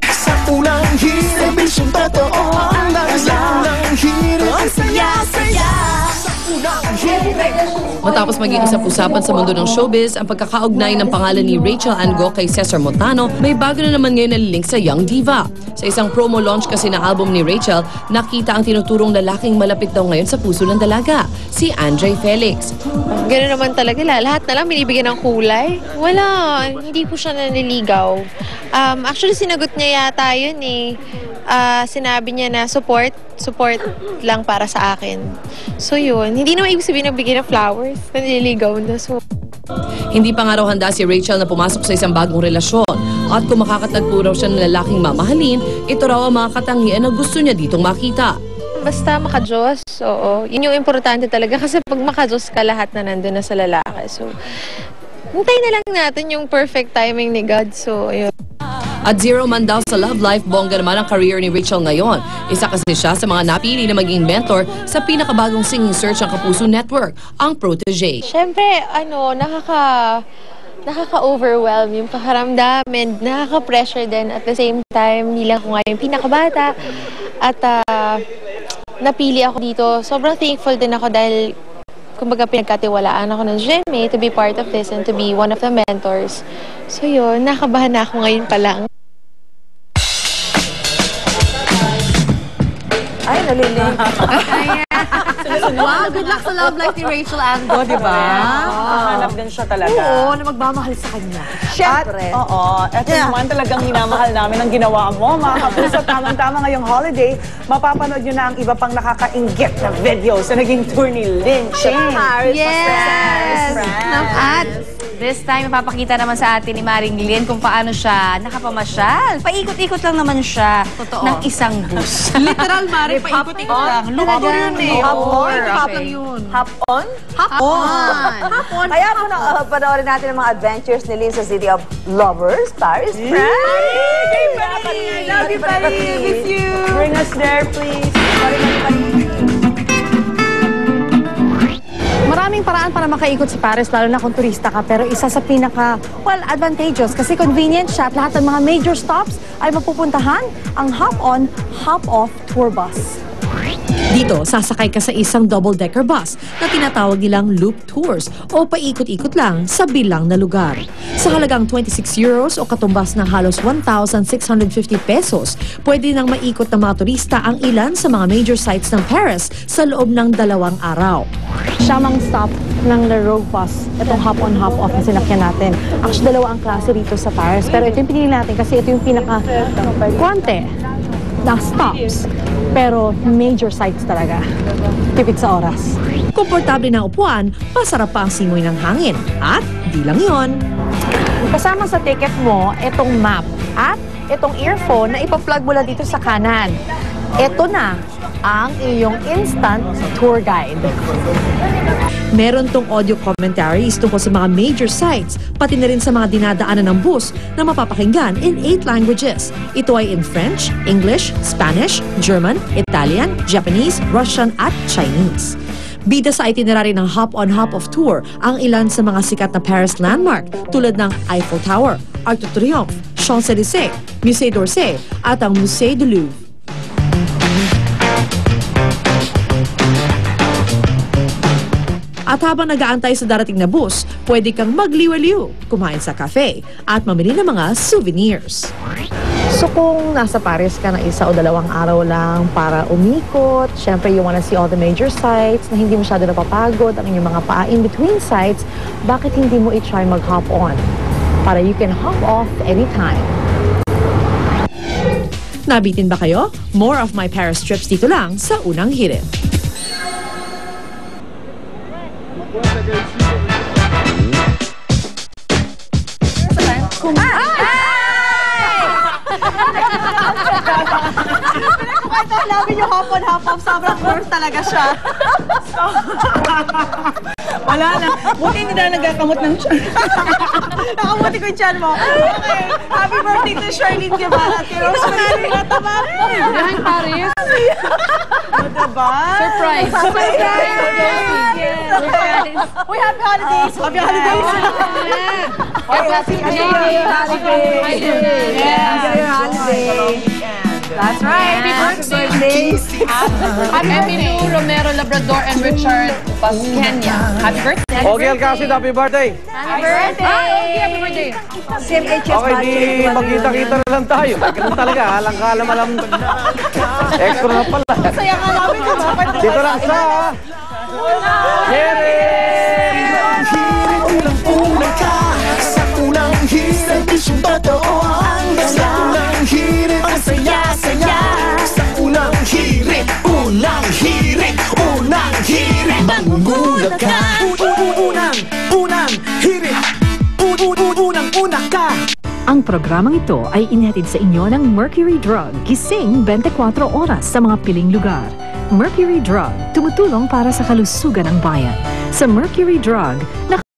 Sa unang hirit, bisyong totoo ang unang hirit, ang saya-saya. Matapos maging usap-usapan sa mundo ng showbiz, ang pagkakaugnay ng pangalan ni Rachel Ann Go kay Cesar Montano, may bago na naman ngayon na link sa Young Diva. Sa isang promo launch kasi na album ni Rachel, nakita ang tinuturong lalaking malapit daw ngayon sa puso ng dalaga, si Andre Felix. Gano'n naman talaga, lahat na lang binibigyan ng kulay. Wala, hindi po siya naniligaw. Actually, sinagot niya yata yun eh. Sinabi niya na support lang para sa akin. So yun, hindi naman ibig sabihin na bigyan ng flowers, naniligaw na. So hindi pa nga raw handa si Rachel na pumasok sa isang bagong relasyon. At kung makakatagpo raw siya ng lalaking mamahalin, ito raw ang mga katangian na gusto niya ditong makita. Basta makajos, oo. Yun yung importante talaga kasi pag makajos ka, lahat na nandun na sa lalaki. So, hintay na lang natin yung perfect timing ni God. So, ayun. At zero man daw sa love life, bongga naman ang career ni Rachel ngayon. Isa kasi siya sa mga napili na maging mentor sa pinakabagong singing search ng Kapuso Network, ang Protégé. Siyempre, nakaka-overwhelm yung pakaramdam and nakaka-pressure din. At the same time, hindi lang ko nga yung pinakabata. At napili ako dito. Sobrang thankful din ako dahil kumbaga pinagkatiwalaan ako ng GMA to be part of this and to be one of the mentors. So yun, nakabahan na ako ngayon pa lang. Ay, nalilig. Wow, good luck sa love life ni Rachel Ann Go, di ba? Hanap din siya talaga. Oo, na magmamahal sa kanya. Siyempre. Oo, eto naman talagang minamahal namin ang ginawa mo, mga kapuso. Tamang-tama ngayong holiday, mapapanood nyo na ang iba pang nakakainggit na video sa naging tour ni Lynn Cheng. Yes! At this time, mapapakita naman sa atin ni Maring Lynn kung paano siya nakapamasyal. Paikot-ikot lang naman siya ng isang bus. Literal, Mari, paikot-ikot lang. Lugar yun eh. Hop-on? Hop-on yun. Hop-on? Hop-on. Kaya panoorin natin ang mga adventures ni Lynn sa City of Lovers, Paris, France. Love you, Paris. Miss you. Bring us there, please. Maraming paraan para makaikot sa Paris, lalo na kung turista ka, pero isa sa advantageous kasi convenient siya at lahat ng mga major stops ay mapupuntahan ang hop-on, hop-off tour bus. Dito, sasakay ka sa isang double-decker bus na tinatawag nilang loop tours o paikot-ikot lang sa bilang na lugar. Sa halagang 26 euros o katumbas ng halos 1,650 pesos, pwede nang maikot ng mga turista ang ilan sa mga major sites ng Paris sa loob ng 2 araw. Siyamang stop ng The Rogue Bus, itong hop-on, hop-off na sinakyan natin. Actually, 2 ang klase dito sa Paris, pero ito yung pinili natin kasi ito yung pinaka-konti na stops. Pero major sites talaga. Tipid sa oras. Komportable na upuan, masarap pa ang simoy ng hangin. At di lang yon. Kasama sa ticket mo, itong map at itong earphone na ipa-plug mo lang dito sa kanan. Ito na ang iyong instant tour guide. Meron tong audio commentaries tungkol sa mga major sites, pati na rin sa mga dinadaanan ng bus na mapapakinggan in 8 languages. Ito ay in French, English, Spanish, German, Italian, Japanese, Russian at Chinese. Bida sa itinerary ng hop-on, hop-off tour ang ilan sa mga sikat na Paris landmark tulad ng Eiffel Tower, Arc de Triomphe, Champs-Élysées, Musée d'Orsay at ang Musée du Louvre. At habang nag-aantay sa darating na bus, pwede kang magliwaliw, kumain sa cafe, at mamili ng mga souvenirs. So kung nasa Paris ka na 1 o 2 araw lang para umikot, syempre you wanna see all the major sites na hindi masyado napapagod ang inyong mga paa in between sites, bakit hindi mo i-try mag-hop on? Para you can hop off anytime. Nabitin ba kayo? More of my Paris trips dito lang sa Unang Hirit. Namin yung hop-on, hop-off. Sobrang worth talaga siya. Wala na. Buti hindi na nagkakamot ng tiyan. Nakamuti ko yung tiyan mo. Okay. Happy birthday to Charlene Guevara at kay Rosemary Ratabarin. Behind Paris. Diba? Surprise. Uy, happy holidays. Happy holidays. Happy holidays. Happy holidays. That's right. Happy birthday. Happy Lou Romero Labrador and Richard Pasquenya. Happy birthday. Okay, Alcacid, happy birthday. Happy birthday. Happy birthday. Okay, di magkita-kita na lang tayo. Ganun talaga, alam. Extra na pala. Masaya ka namin. Dito lang sa... Unang-unang ka sa unang hirit. Serbisyong totoo ang ganda. Unang hirit, ang saya-saya. Sa unang hirit, unang hirit, unang hirit. Mangungulat ka. Unang hirit, unang-una ka. Ang programang ito ay inihatid sa inyo ng Mercury Drug. Gising 24 oras sa mga piling lugar. Mercury Drug, tumutulong para sa kalusugan ng bayan. Sa Mercury Drug,